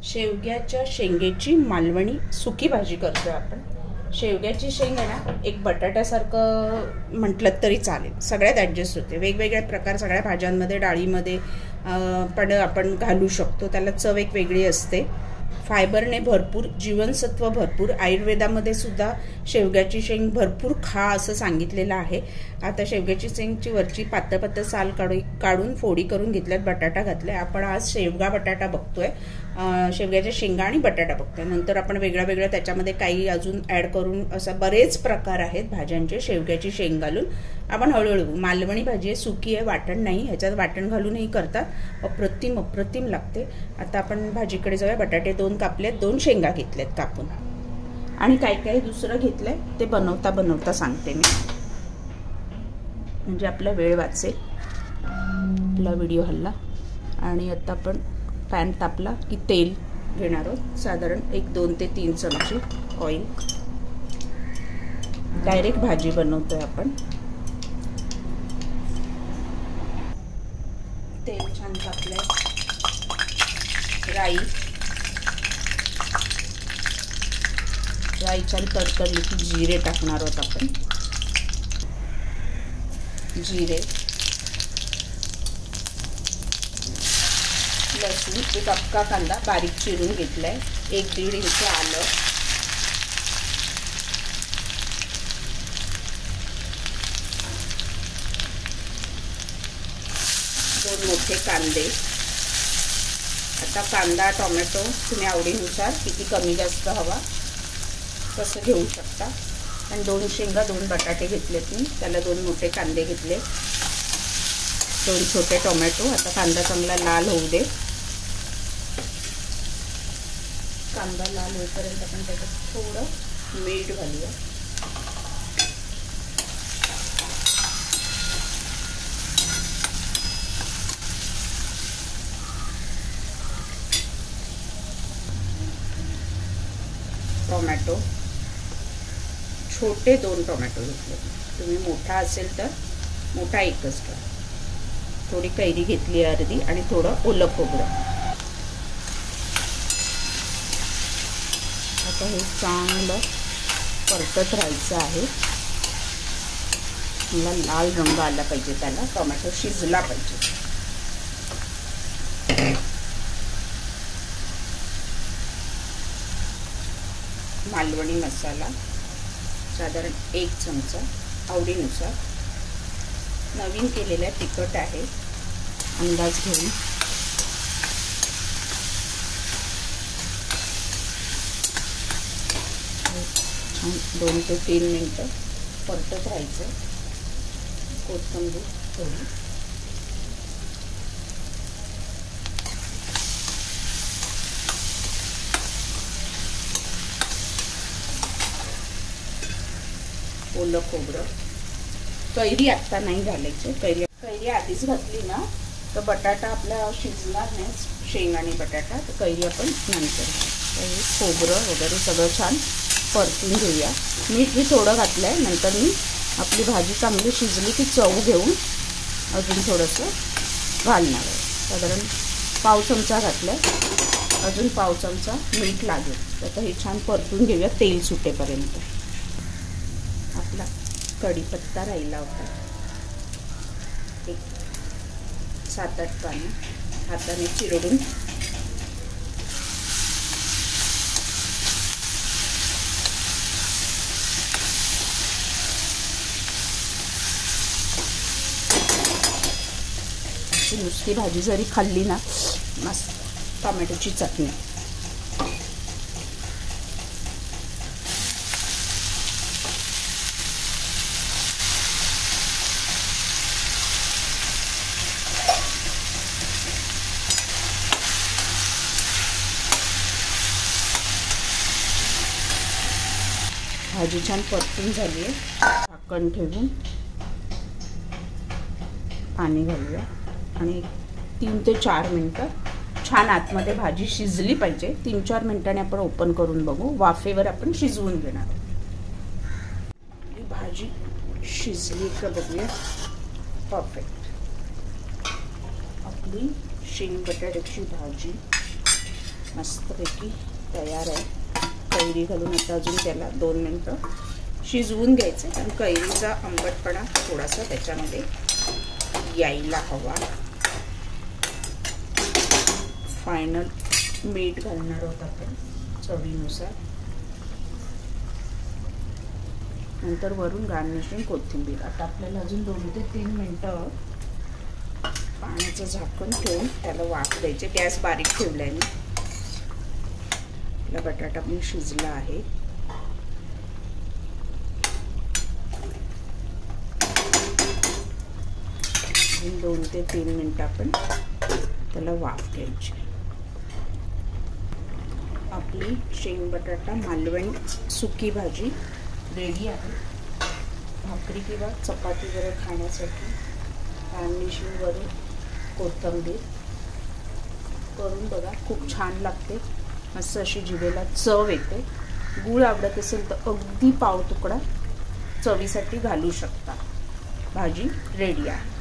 शेवग्याच्या शेंगेची मालवणी सुकी भाजी करतोय आपण। शेवग्याची शेंग आहे ना, एक बटाट्यासारखं म्हटलं तरी चालेल, सगळ्यात ॲडजस्ट होते। वेगवेगळे प्रकार सगळ्या भाज्यांमध्ये डाळीमध्ये पण आपण घालू शकतो, त्याला चव एक वेगळी असते। फायबरने भरपूर, जीवनसत्व भरपूर, आयुर्वेदामध्ये सुद्धा शेवग्याची शेंग भरपूर खा असं सांगितलेलं आहे। आता शेवग्याची शेंगची वरची पातळ पातळ साल काढून फोडी करून घेतल्यात, बटाटा घातलाय। आपण आज शेवगा बटाटा बघतोय, शेवग्याच्या शेंगा आणि बटाटा बघतोय। नंतर आपण वेगळ्या त्याच्यामध्ये काही अजून ॲड करून असं बरेच प्रकार आहेत भाज्यांचे शेवग्याची शेंग घालून। आपण हळूहळू, मालवणी भाजी आहे, सुकी आहे, वाटण नाही, ह्याच्यात वाटण घालूनही करतात, अप्रतिम लागते। आता आपण भाजीकडे जाऊया। बटाटे 2 कापलेत, 2 शेंगा घेतल्यात कापून, आणि काय दुसरं घेतलंय ते बनवता सांगते मी, म्हणजे आपला वेळ वाचेल, आपला व्हिडिओ हल्ला। आणि आता आपण पॅन तापला की तेल घेणार आहोत, साधारण 2 ते 3 चमचे ऑइल। डायरेक्ट भाजी बनवतोय आपण। तेल छान तापलंय, राई छान तडतडली की जिरे टाकणार आहोत आपण। जिरे, लसूण, एक अख्खा कांदा बारीक चिरून घेतलाय, 1-1.5 इंच आलं, दोन मोठे कांदे। आता कांदा टोमॅटो तुम्ही आवडीनुसार किती कमी जास्त हवा तसं घेऊ शकता। आणि 2 शेंगा, 2 बटाटे घेतलेत मी, त्याला 2 मोठे कांदे घेतले, 2 छोटे टोमॅटो। आता कांदा चांगला लाल होऊ दे, कांदा लाल होईपर्यंत आपण त्याच्यात थोडं मीठ घालूया। टोमॅटो छोटे 2 टोमॅटो घेतले, तुम्ही मोठा असेल तर मोठा एकच घ्या। थोडी कैरी घेतली अर्धी, आणि थोडं ओलं खोबरं। आता हे चांगलं परतत राहायचं आहे, मला लाल रंग आला पाहिजे, त्याला टोमॅटो शिजला पाहिजे। मालवणी मसाला साधारण 1 चमचा, आवडीनुसार। नवीन केलेला तिखट आहे, अंदाज घेऊन। छान 2 ते 3 मिनिटं परतत राहायचं। कोथिंबीर थोडी, ओलं खोबरं, कैरी आत्ता नाही घालायची, कैरी आधीच घातली ना तर बटाटा आपला शिजणार नाही, शेंग आणि बटाटा, तर कैरी आपण नंतर। खोबरं वगैरे सगळं छान परतून घेऊया। मीठ मी थोडं घातलंय, नंतर मी आपली भाजी चांगली शिजली की चव घेऊन अजून थोडंसं घालणार आहे, साधारण पाव चमचा घातलंय, अजून पाव चमचा मीठ लागेल। आता हे छान परतून घेऊया तेल सुटेपर्यंत। आपला कढीपत्ता राहिला होता, एक 7-8 पानं हाताने चिरडून नुसती भाजी जरी खाल्ली ना, मस्त टोमॅटोची चटणी। भाजी छान परतून झाली आहे, झाकण ठेवून पाणी घालूया, आणि 3 ते 4 मिनिटं छान आतमध्ये भाजी शिजली पाहिजे। 3-4 मिनिटांनी आपण ओपन करून बघू, वाफेवर आपण शिजवून घेणार। ही भाजी शिजली का बघूया, परफेक्ट। आपली शेंग बटाट्याची भाजी मस्तपैकी तयार आहे. कैरी घालून आता अजून त्याला 2 मिनिटं शिजवून घ्यायचं, कारण कैरीचा आंबटपणा थोडासा त्याच्यामध्ये यायला हवा. फायनल मीठ घालणार आहोत आपण चवीनुसार. नंतर वरून गार्निशिंग कोथिंबीर. आता आपल्याला अजून 2 ते 3 मिनिटं पाण्याचं झाकण ठेवून त्याला वाफ द्यायचे. गॅस बारीक ठेवलाय मी. आपला बटाटा पण शिजला आहे. 2 ते 3 मिनिटं आपण त्याला वाफ घ्यायची. आपली शेंग बटाटा मालवणी सुकी भाजी रेडी आहे. भाकरी किंवा चपातीवर खाण्यासाठी गार्निशिंग वरून कोथिंबीर करून बघा, खूप छान लागते. मस्त अशी जिभेला चव येते. गूळ आवडत असेल तर अगदी पाव तुकडा चवीसाठी घालू शकता. भाजी रेडी आहे.